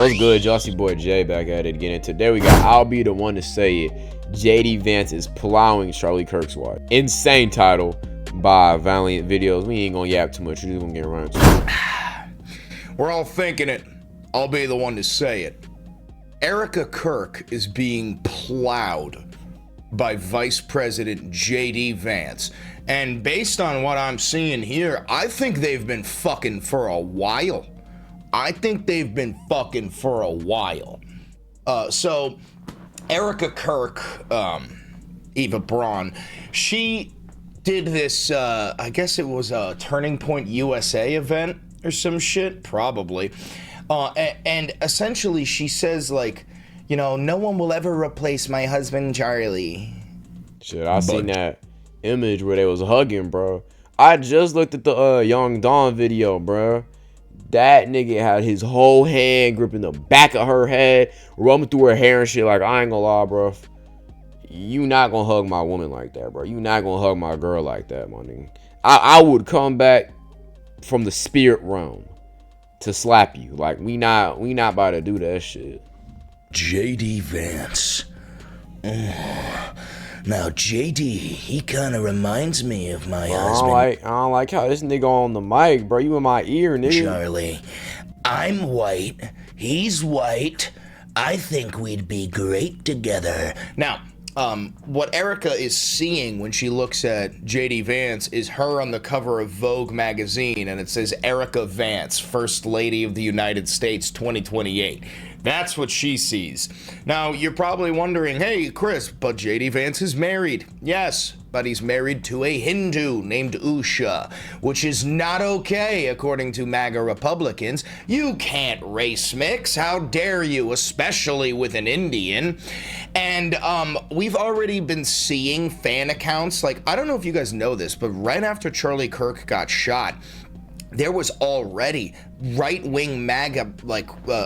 What's good, y'all? See boy Jay back at it again, and today we got I'll Be the One to Say It. JD Vance is plowing Charlie Kirk's wife. Insane title by Valiant Videos. We ain't gonna yap too much, we're just gonna get around to it. We're all thinking it. I'll be the one to say it. Erica Kirk is being plowed by Vice President JD Vance. And based on what I'm seeing here, I think they've been fucking for a while. So Erica Kirk, Eva Braun, she did this, I guess it was a Turning Point USA event or some shit, probably. And essentially she says, like, you know, no one will ever replace my husband Charlie. Shit, I seen that image where they was hugging, bro. I just looked at the Young Dawn video, bro. That nigga had his whole hand gripping the back of her head, rubbing through her hair and shit. Like, I ain't gonna lie, bro. You not gonna hug my woman like that, bro. You not gonna hug my girl like that, my nigga. I would come back from the spirit realm to slap you. Like, we not about to do that shit. JD Vance. Now, JD, he kind of reminds me of my husband. I don't like how this nigga on the mic, bro. You in my ear, nigga. Charlie, I'm white. He's white. I think we'd be great together. Now, what Erica is seeing when she looks at JD Vance is her on the cover of Vogue magazine, and it says Erica Vance, First Lady of the United States 2028. That's what she sees. Now, you're probably wondering, hey, Chris, but JD Vance is married. Yes, but he's married to a Hindu named Usha, which is not okay, according to MAGA Republicans. You can't race mix. How dare you, especially with an Indian. And we've already been seeing fan accounts. Like, I don't know if you guys know this, but right after Charlie Kirk got shot, there was already right-wing MAGA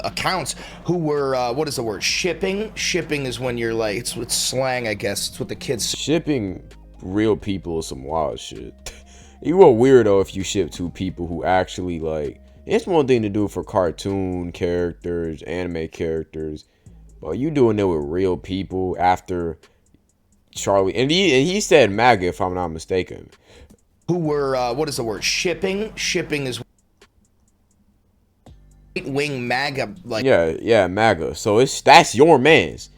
accounts who were what is the word? Shipping is when you're like, it's slang, I guess. It's what the kids shipping real people is some wild shit. You a weirdo if you ship two people who actually, like, it's one thing to do for cartoon characters, anime characters, but you doing it with real people after Charlie, and he said MAGA, if I'm not mistaken. Who were, what is the word? Shipping is right-wing MAGA, like. Yeah, MAGA. So that's your man's.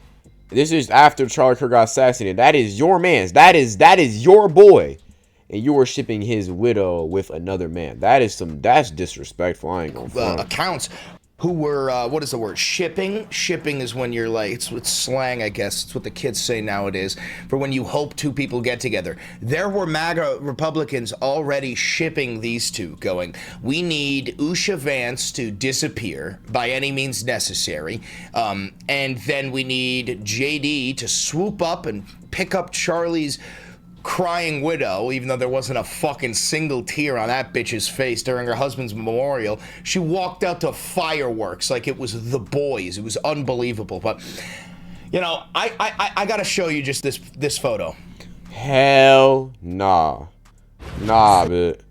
This is after Charlie Kirk got assassinated. That is your man's. That is your boy. And you were shipping his widow with another man. That's disrespectful. I ain't gonna front. Accounts who were, what is the word? Shipping is when you're like, it's slang, I guess. It's what the kids say nowadays, for when you hope two people get together. There were MAGA Republicans already shipping these two, going, we need Usha Vance to disappear by any means necessary, and then we need JD to swoop up and pick up Charlie's crying widow, even though there wasn't a fucking single tear on that bitch's face during her husband's memorial. She walked out to fireworks like it was The Boys. It was unbelievable. But, you know, I gotta show you just this photo. Hell nah. But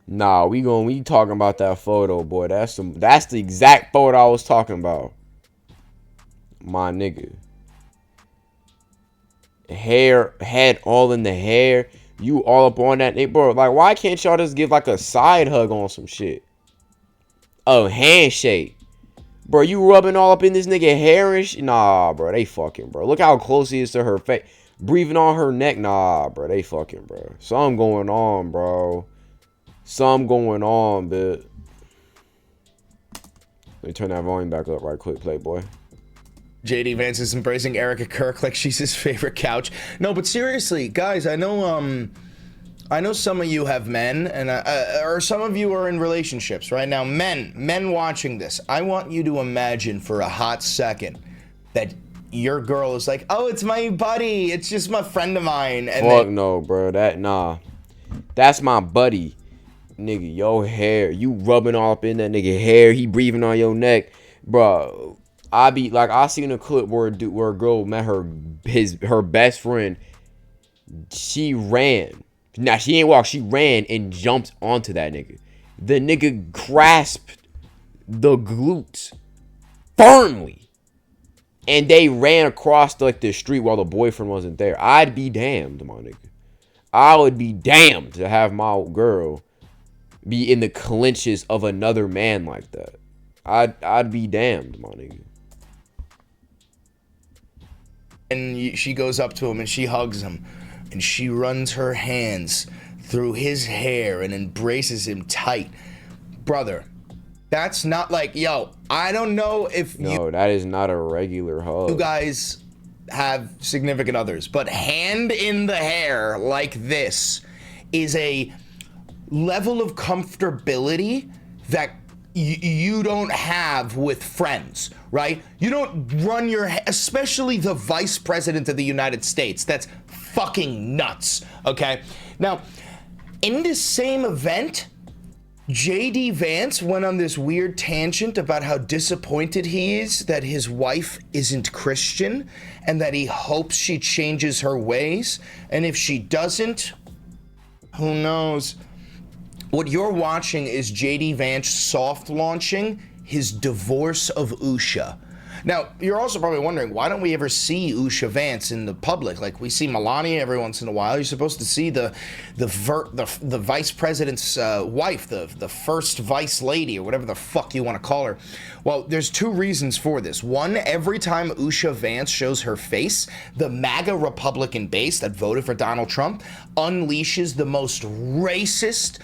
nah, we talking about that photo, boy. That's the exact photo I was talking about. My nigga. Hair, head all in the hair, you all up on that, bro. Like, why can't y'all just give like a side hug on some shit? A handshake, bro. You rubbing all up in this nigga hair and shit. Nah, bro, they fucking, bro. Look how close he is to her face, breathing on her neck. Nah, bro, they fucking, bro. Something going on, bro. Something going on, but let me turn that volume back up right quick, Playboy. JD Vance is embracing Erica Kirk like she's his favorite couch. No, but seriously, guys, I know some of you have men, and or some of you are in relationships right now. Men watching this, I want you to imagine for a hot second that your girl is like, oh, it's my buddy, it's just my friend of mine. And fuck no, bro. That's my buddy, nigga. Your hair, you rubbing all up in that nigga hair. He breathing on your neck, bro. I seen a clip where a girl met her best friend. She ran. Now she ain't walk. She ran and jumped onto that nigga. The nigga grasped the glutes firmly, and they ran across like the street while the boyfriend wasn't there, I'd be damned, my nigga. I would be damned to have my girl be in the clinches of another man like that. I'd be damned, my nigga. And she goes up to him and she hugs him and she runs her hands through his hair and embraces him tight. Brother, that's not like, yo, I don't know if No, that is not a regular hug. you guys have significant others, but hand in the hair like this is a level of comfortability that you don't have with friends, right? You don't run your hair, especially the vice president of the United States. That's fucking nuts, okay? Now, in this same event, J.D. Vance went on this weird tangent about how disappointed he is that his wife isn't Christian and that he hopes she changes her ways. And if she doesn't, who knows? What you're watching is J.D. Vance soft launching his divorce of Usha. Now, you're also probably wondering, why don't we ever see Usha Vance in the public? Like, we see Melania every once in a while. You're supposed to see the vice president's wife, the first vice lady, or whatever the fuck you want to call her. Well, there's two reasons for this. One, every time Usha Vance shows her face, the MAGA Republican base that voted for Donald Trump unleashes the most racist,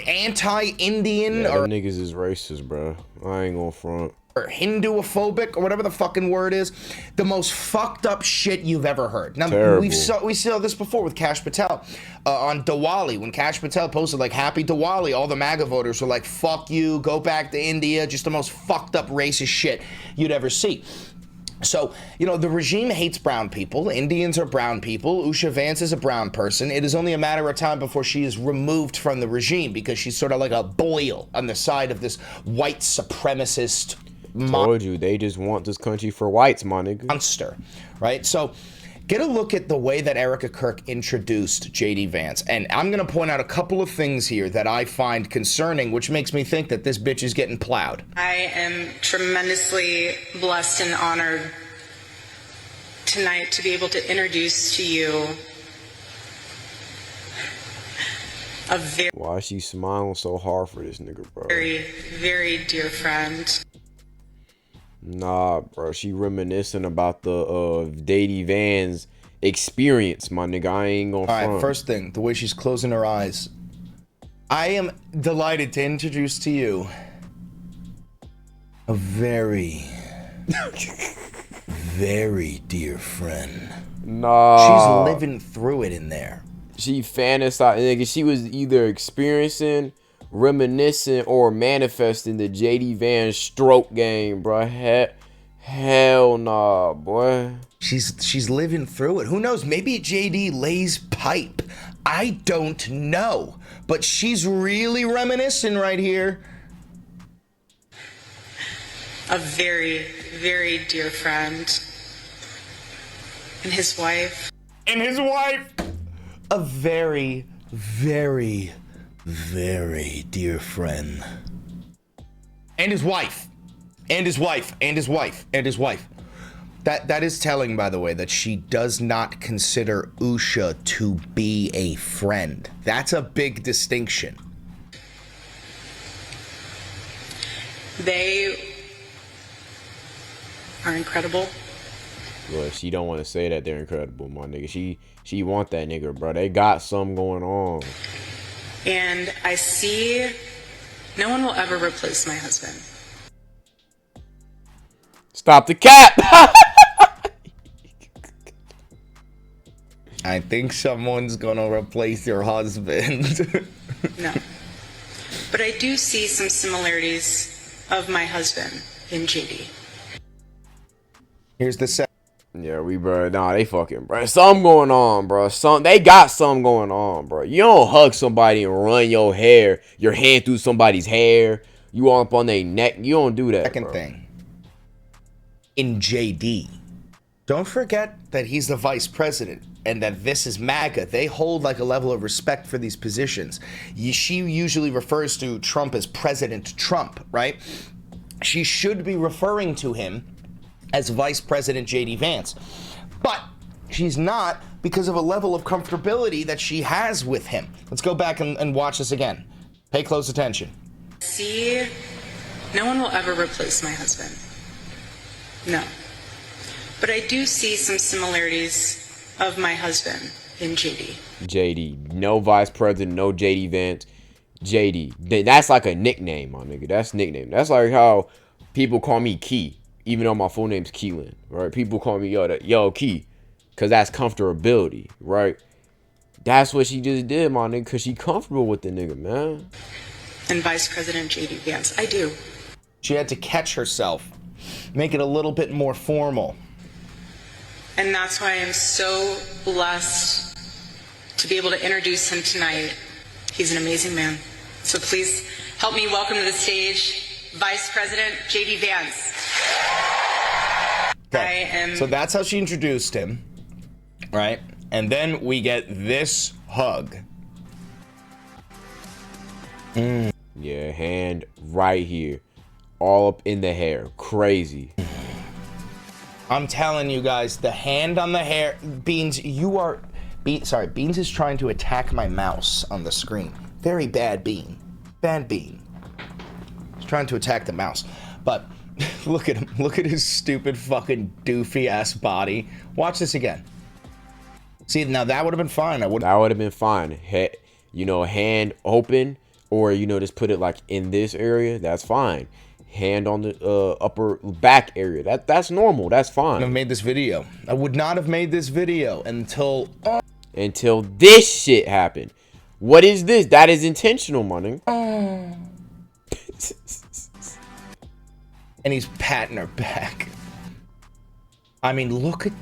anti-Indian, Yeah, them niggas is racist, bro. I ain't gonna front. or Hindu-ophobic, or whatever the fucking word is, the most fucked up shit you've ever heard. Now, Terrible. we saw this before with Kash Patel on Diwali. When Kash Patel posted like "Happy Diwali," all the MAGA voters were like, "Fuck you, go back to India." Just the most fucked up racist shit you'd ever see. So, you know, the regime hates brown people. Indians are brown people. Usha Vance is a brown person. It is only a matter of time before she is removed from the regime because she's sort of like a boil on the side of this white supremacist Told you, they just want this country for whites, my nigga. monster, right? So get a look at the way that Erica Kirk introduced J.D. Vance. And I'm going to point out a couple of things here that I find concerning, which makes me think that this bitch is getting plowed. I am tremendously blessed and honored tonight to be able to introduce to you a Why is she smiling so hard for this nigga, bro? very, very dear friend. Nah, bro. She reminiscing about the J.D. Vance experience, my nigga. I ain't gonna front. All right, first thing, the way she's closing her eyes. I am delighted to introduce to you a very, very dear friend. Nah. She's living through it in there. She fantasized, nigga. She was either experiencing, reminiscing, or manifesting the J.D. Vance stroke game, bro. Hell nah, boy. She's living through it. Who knows? Maybe JD lays pipe. I don't know. But she's really reminiscing right here. A very, very dear friend. And his wife. And his wife. A very, very, very dear friend. And his wife. And his wife. And his wife. And his wife. That is telling, by the way, that she does not consider Usha to be a friend. That's a big distinction. They are incredible. Look, she don't want to say that they're incredible, my nigga. She want that nigga, bro. They got something going on. And I see no one will ever replace my husband. Stop the cap. I think someone's gonna replace your husband. No. But I do see some similarities of my husband in JD. Here's the set. Yeah, bro. Nah, they fucking, bro. Something going on, bro. They got something going on, bro. You don't hug somebody and run your hand through somebody's hair. You all up on their neck. You don't do that. Second bro. thing. In JD, don't forget that he's the vice president and that this is MAGA. They hold like a level of respect for these positions. She usually refers to Trump as President Trump, right? she should be referring to him as Vice President J.D. Vance. But she's not, because of a level of comfortability that she has with him. Let's go back and watch this again. Pay close attention. See, no one will ever replace my husband. No. But I do see some similarities of my husband in JD. JD. No vice president, no JD Vance. JD. That's like a nickname, my nigga. That's nickname. That's like how people call me Key, even though my full name's Keelan, right? People call me yo Key, because that's comfortability, right? That's what she just did, my nigga, because she comfortable with the nigga, man. And Vice President J.D. Vance, I do. She had to catch herself, make it a little bit more formal. And that's why I'm so blessed to be able to introduce him tonight. He's an amazing man. So please help me welcome to the stage Vice President J.D. Vance. Okay. So that's how she introduced him, right? And then we get this hug. Yeah, hand right here. All up in the hair. Crazy. I'm telling you guys, the hand on the hair. Beans, you are... Sorry, Beans is trying to attack my mouse on the screen. Very bad Bean. Bad Bean. He's trying to attack the mouse. But look at him. Look at his stupid fucking doofy ass body. Watch this again. See, now that would have been fine. That would have been fine. Hand open, or just put it like in this area. That's fine. Hand on the upper back area. That's normal. That's fine. I made this video. I would not have made this video until this shit happened. What is this? That is intentional, money. And he's patting her back. I mean, look at,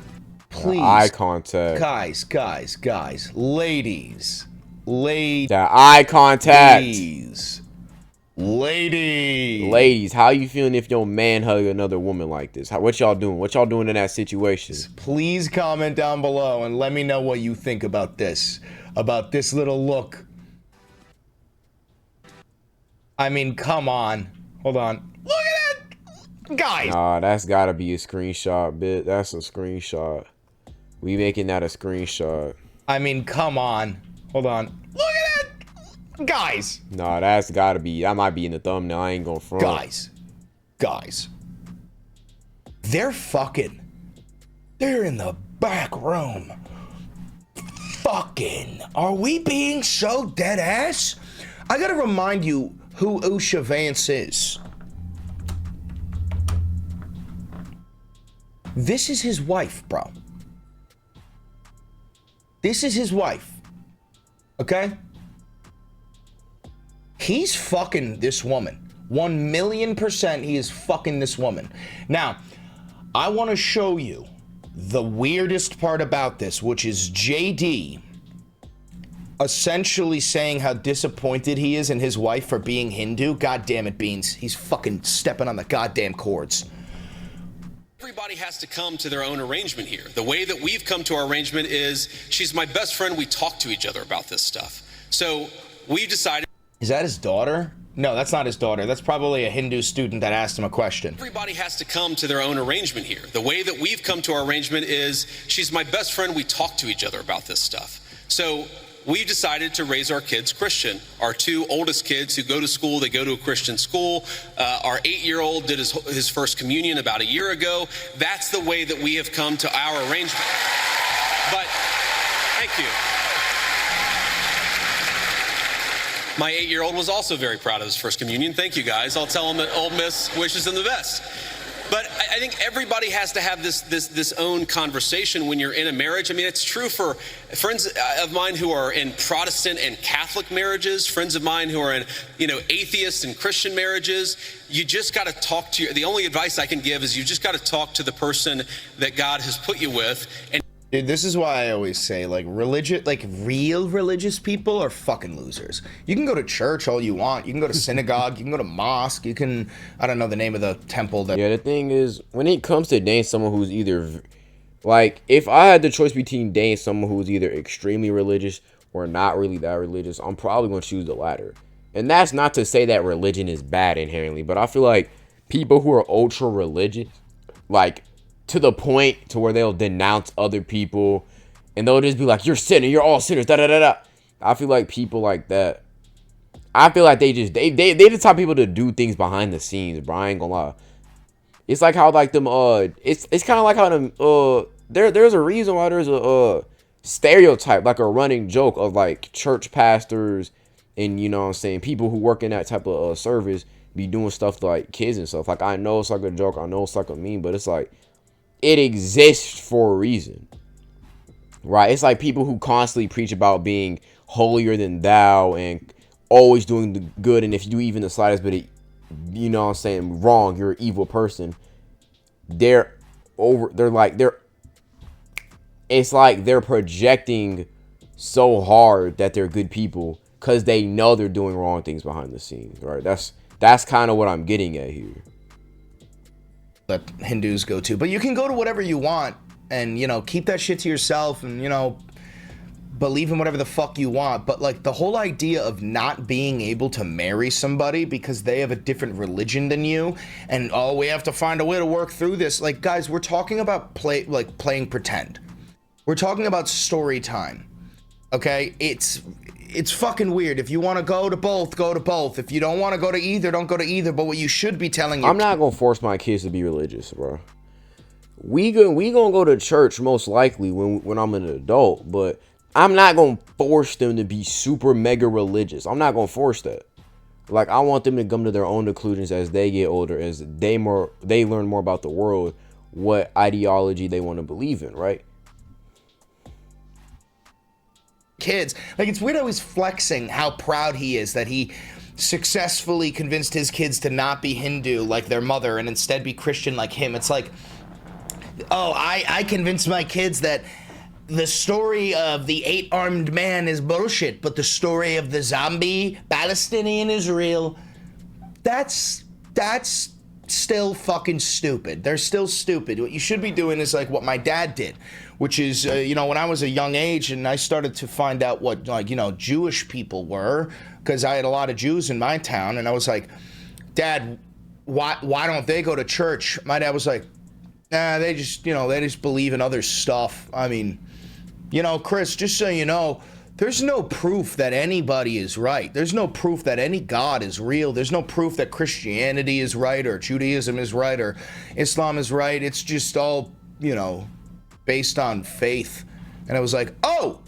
please. Eye contact. Guys. Ladies. That eye contact. Ladies, how you feeling if your man hug another woman like this? What y'all doing? What y'all doing in that situation? Please comment down below and let me know what you think about this. About this little look. I mean, come on. Hold on. Look at it! Guys! Nah, that's gotta be a screenshot, bitch. That's a screenshot. We making that a screenshot. I mean, come on. Hold on. Look at it! Guys! Nah, that's gotta be. That might be in the thumbnail. I ain't gonna front. Guys. They're fucking. They're in the back room. Fucking. Are we being so dead ass? I gotta remind you who Usha Vance is. This is his wife, bro. This is his wife. Okay? He's fucking this woman. 1,000,000% he is fucking this woman. Now, I want to show you the weirdest part about this, which is JD essentially saying how disappointed he is in his wife for being Hindu. God damn it, Beans. He's fucking stepping on the goddamn cords. Everybody has to come to their own arrangement here. The way that we've come to our arrangement is she's my best friend. We talk to each other about this stuff. So we decided. Is that his daughter? No, that's not his daughter. That's probably a Hindu student that asked him a question. Everybody has to come to their own arrangement here. The way that we've come to our arrangement is she's my best friend. We talk to each other about this stuff. So we decided to raise our kids Christian. Our two oldest kids who go to school, they go to a Christian school. Our 8-year-old did his first communion about a year ago. That's the way that we have come to our arrangement. But thank you. My 8-year-old was also very proud of his first communion. Thank you, guys. I'll tell him that Ole Miss wishes him the best. But I think everybody has to have this own conversation when you're in a marriage. I mean, it's true for friends of mine who are in Protestant and Catholic marriages, friends of mine who are in, atheist and Christian marriages. You just got to talk to the only advice I can give is you just got to talk to the person that God has put you with. And dude, this is why I always say, real religious people are fucking losers. You can go to church all you want. You can go to synagogue. You can go to mosque. You can, I don't know the name of the temple. Yeah, the thing is, when it comes to dating someone who's either, if I had the choice between dating someone who's either extremely religious or not really that religious, I'm probably going to choose the latter. And that's not to say that religion is bad inherently, but I feel like people who are ultra religious, like to the point to where they'll denounce other people and they'll just be like, you're sinner, you're all sinners, da da da da. I feel like people like that, I feel like they the type of people to do things behind the scenes, bro. I ain't gonna lie. It's like how like them it's kind of like how them there's a reason why there's a stereotype, like a running joke of like church pastors and, you know what I'm saying, people who work in that type of service be doing stuff to like kids and stuff. Like, I know it's like a joke, I know it's like a meme, but it's like it exists for a reason, right? It's like people who constantly preach about being holier than thou and always doing the good, and if you do even the slightest bit of, you know what I'm saying, wrong, you're an evil person. It's like they're projecting so hard that they're good people because they know they're doing wrong things behind the scenes, right? That's kind of what I'm getting at here. That Hindus go to, but you can go to whatever you want and, you know, keep that shit to yourself and, you know, believe in whatever the fuck you want. But like the whole idea of not being able to marry somebody because they have a different religion than you, and oh, we have to find a way to work through this. Like, guys, we're talking about playing pretend. We're talking about story time. Okay, it's fucking weird. If you want to go to both, go to both. If you don't want to go to either, don't go to either. But what you should be telling your I'm not gonna force my kids to be religious, bro. We gonna go to church most likely when I'm an adult, but I'm not gonna force them to be super mega religious. I'm not gonna force that. Like, I want them to come to their own conclusions as they get older, as they learn more about the world, what ideology they want to believe in, right? Kids, like, it's weird how he's flexing how proud he is that he successfully convinced his kids to not be Hindu like their mother and instead be Christian like him. It's like, oh, I convinced my kids that the story of the 8-armed man is bullshit, but the story of the zombie Palestinian is real. That's still fucking stupid. They're still stupid. What you should be doing is like what my dad did, which is, you know, when I was a young age and I started to find out what, like, you know, Jewish people were, because I had a lot of Jews in my town, and I was like, Dad, why don't they go to church? My dad was like, nah, they just believe in other stuff. I mean, you know, Chris, just so you know, there's no proof that anybody is right. There's no proof that any God is real. There's no proof that Christianity is right or Judaism is right or Islam is right. It's just all, you know, based on faith. And I was like, oh,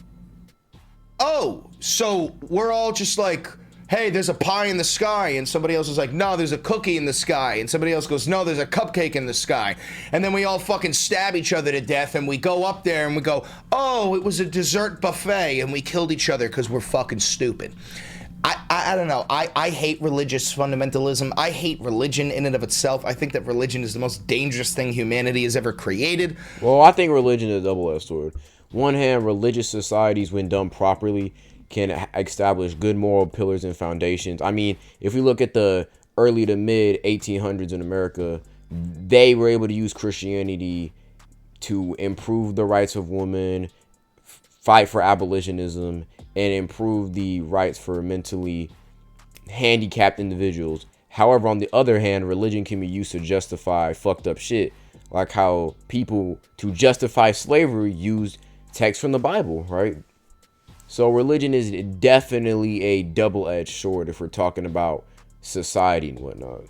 so we're all just like, hey, there's a pie in the sky, and somebody else is like, no, there's a cookie in the sky, and somebody else goes, no, there's a cupcake in the sky, and then we all fucking stab each other to death, and we go up there and we go, oh, it was a dessert buffet, and we killed each other because we're fucking stupid. I don't know. I hate religious fundamentalism. I hate religion in and of itself. I think that religion is the most dangerous thing humanity has ever created. Well, I think religion is a double-edged sword. One hand, religious societies, when done properly, can establish good moral pillars and foundations. I mean, if we look at the early to mid 1800s in America, they were able to use Christianity to improve the rights of women, fight for abolitionism, and improve the rights for mentally handicapped individuals. However, on the other hand, religion can be used to justify fucked up shit, like how people, to justify slavery, used texts from the Bible, right? So religion is definitely a double-edged sword if we're talking about society and whatnot.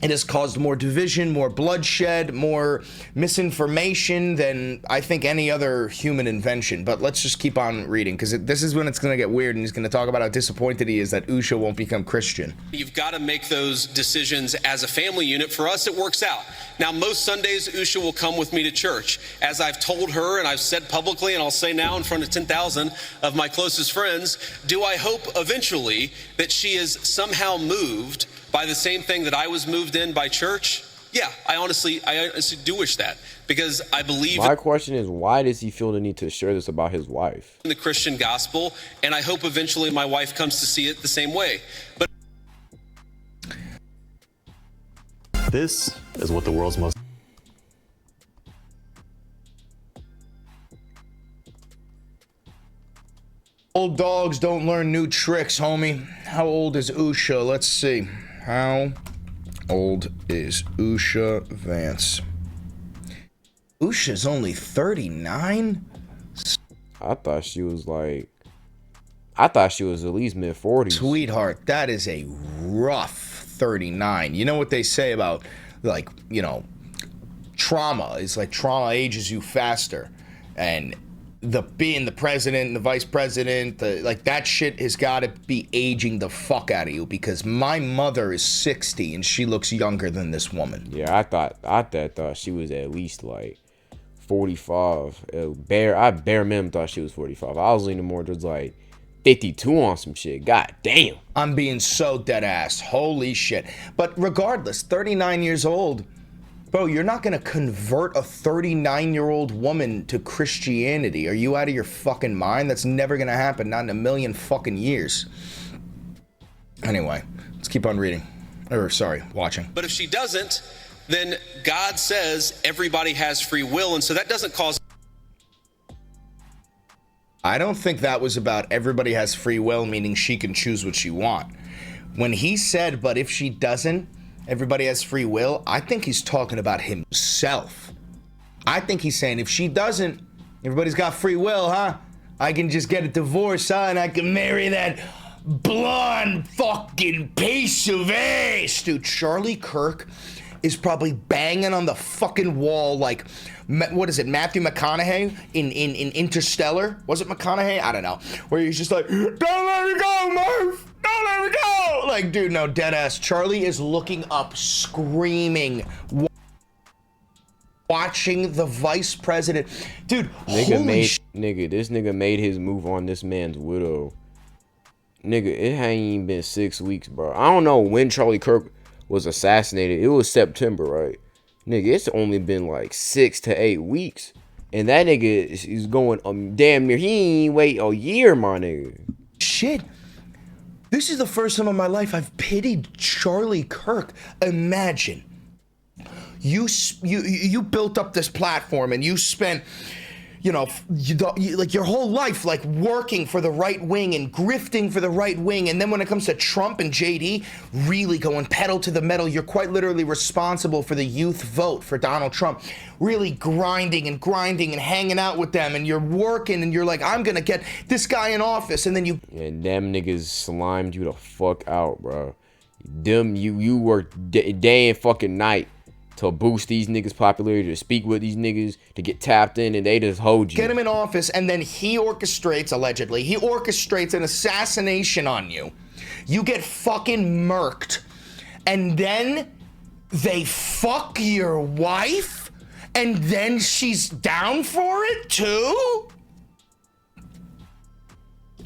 It has caused more division, more bloodshed, more misinformation than I think any other human invention. But let's just keep on reading, because this is when it's going to get weird, and he's going to talk about how disappointed he is that Usha won't become Christian. You've got to make those decisions as a family unit. For us, it works out. Now, most Sundays, Usha will come with me to church. As I've told her, and I've said publicly, and I'll say now in front of 10,000 of my closest friends, do I hope eventually that she is somehow moved by the same thing that I was moved in by church? Yeah, I honestly do wish that, because I believe. My question is, why does he feel the need to share this about his wife? In the Christian gospel, and I hope eventually my wife comes to see it the same way. But this is what the world's most Old dogs don't learn new tricks, homie. How old is Usha? Let's see. How old is Usha Vance? Usha's only 39? I thought she was at least mid-40s. Sweetheart, that is a rough 39. You know what they say about, like, you know, trauma is like trauma ages you faster. And being the president and the vice president, like that shit has got to be aging the fuck out of you, because my mother is 60 and she looks younger than this woman. Yeah, I thought she was at least like 45. I bare minimum thought she was 45. I was leaning more towards like 52 on some shit. God damn. I'm being so dead ass. Holy shit. But regardless, 39 years old, bro, you're not gonna convert a 39-year-old woman to Christianity. Are you out of your fucking mind? That's never gonna happen. Not in a million fucking years. Anyway, let's keep on reading. Or, sorry, watching. But if she doesn't, then God says everybody has free will, and so that doesn't cause... I don't think that was about everybody has free will, meaning she can choose what she wants. When he said, but if she doesn't, everybody has free will, I think he's talking about himself. I think he's saying, if she doesn't, everybody's got free will, huh? I can just get a divorce, huh? And I can marry that blonde fucking piece of ass. Dude, Charlie Kirk is probably banging on the fucking wall like, what is it, Matthew McConaughey in Interstellar? Was it McConaughey? I don't know. Where he's just like, don't let me go, Murph! Don't let me go! Like, dude, no, dead ass. Charlie is looking up, screaming, watching the vice president. Dude, this nigga made his move on this man's widow. Nigga, it ain't even been 6 weeks, bro. I don't know when Charlie Kirk was assassinated. It was September, right? Nigga, it's only been like 6 to 8 weeks. And that nigga is going damn near, he ain't wait a year, my nigga. Shit. This is the first time in my life I've pitied Charlie Kirk. Imagine. You built up this platform and you spent, you know, like your whole life like working for the right wing and grifting for the right wing, and then when it comes to Trump and JD, really going pedal to the metal. You're quite literally responsible for the youth vote for Donald Trump, really grinding and hanging out with them, and you're working and you're like, I'm gonna get this guy in office, and then you... And them niggas slimed you the fuck out, bro. You worked day and fucking night to boost these niggas' popularity, to speak with these niggas, to get tapped in, and they just hold you. Get him in office, and then he orchestrates, allegedly, he orchestrates an assassination on you. You get fucking murked. And then they fuck your wife, and then she's down for it too?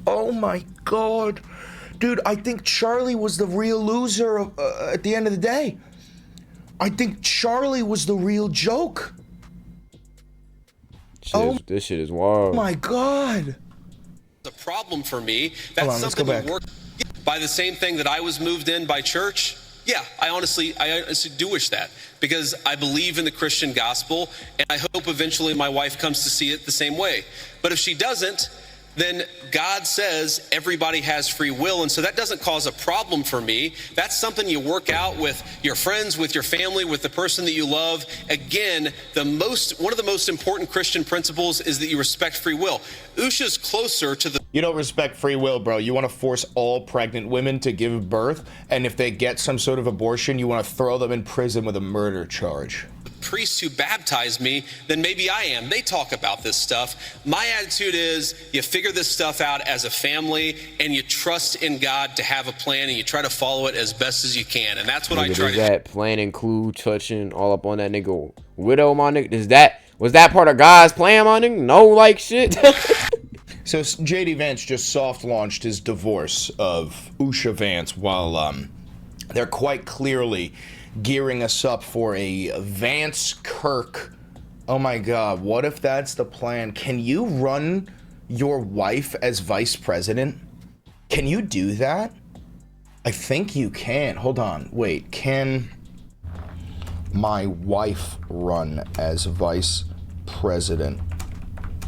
Oh my God. Dude, I think Charlie was the real loser at the end of the day. I think Charlie was the real joke. This shit is wild. Oh my God. The problem for me, that's something that worked by the same thing that I was moved in by church. Yeah, I honestly do wish that, because I believe in the Christian gospel, and I hope eventually my wife comes to see it the same way. But if she doesn't, then God says everybody has free will, and so that doesn't cause a problem for me. That's something you work out with your friends, with your family, with the person that you love. Again, one of the most important Christian principles is that you respect free will. Usha's closer to the... You don't respect free will, bro. You want to force all pregnant women to give birth, and if they get some sort of abortion, you want to throw them in prison with a murder charge. Priests who baptized me, then maybe I am. They talk about this stuff. My attitude is you figure this stuff out as a family, and you trust in God to have a plan, and you try to follow it as best as you can. And that's what I try to do. Does that plan include touching all up on that nigga widow, my nigga? Was that part of God's plan, my nigga? No, like shit. So JD Vance just soft launched his divorce of Usha Vance while they're quite clearly gearing us up for a Vance Kirk. Oh my God, what if that's the plan? Can you run your wife as vice president? Can you do that? I think you can. Hold on, wait. Can my wife run as vice president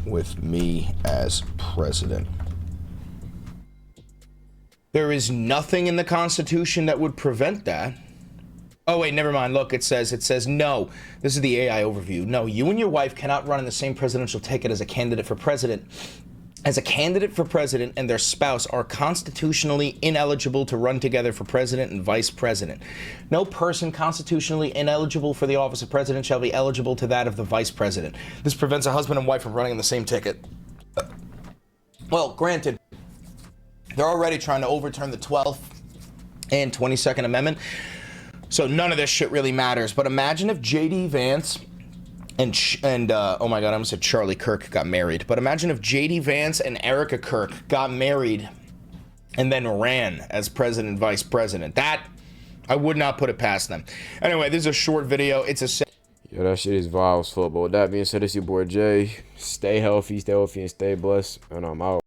with me as president? There is nothing in the Constitution that would prevent that. Oh wait, never mind. Look, it says no. This is the AI overview. No, you and your wife cannot run in the same presidential ticket as a candidate for president. As a candidate for president and their spouse are constitutionally ineligible to run together for president and vice president. No person constitutionally ineligible for the office of president shall be eligible to that of the vice president. This prevents a husband and wife from running in the same ticket. Well, granted, they're already trying to overturn the 12th and 22nd Amendment, so none of this shit really matters. But imagine if J.D. Vance and oh my god, I almost said Charlie Kirk got married. But imagine if J.D. Vance and Erica Kirk got married and then ran as president and vice president. That, I would not put it past them. Anyway, this is a short video. It's a... Yo, that shit is vibes football. With that being said, it's your boy Jay. Stay healthy, and stay blessed. And I'm out.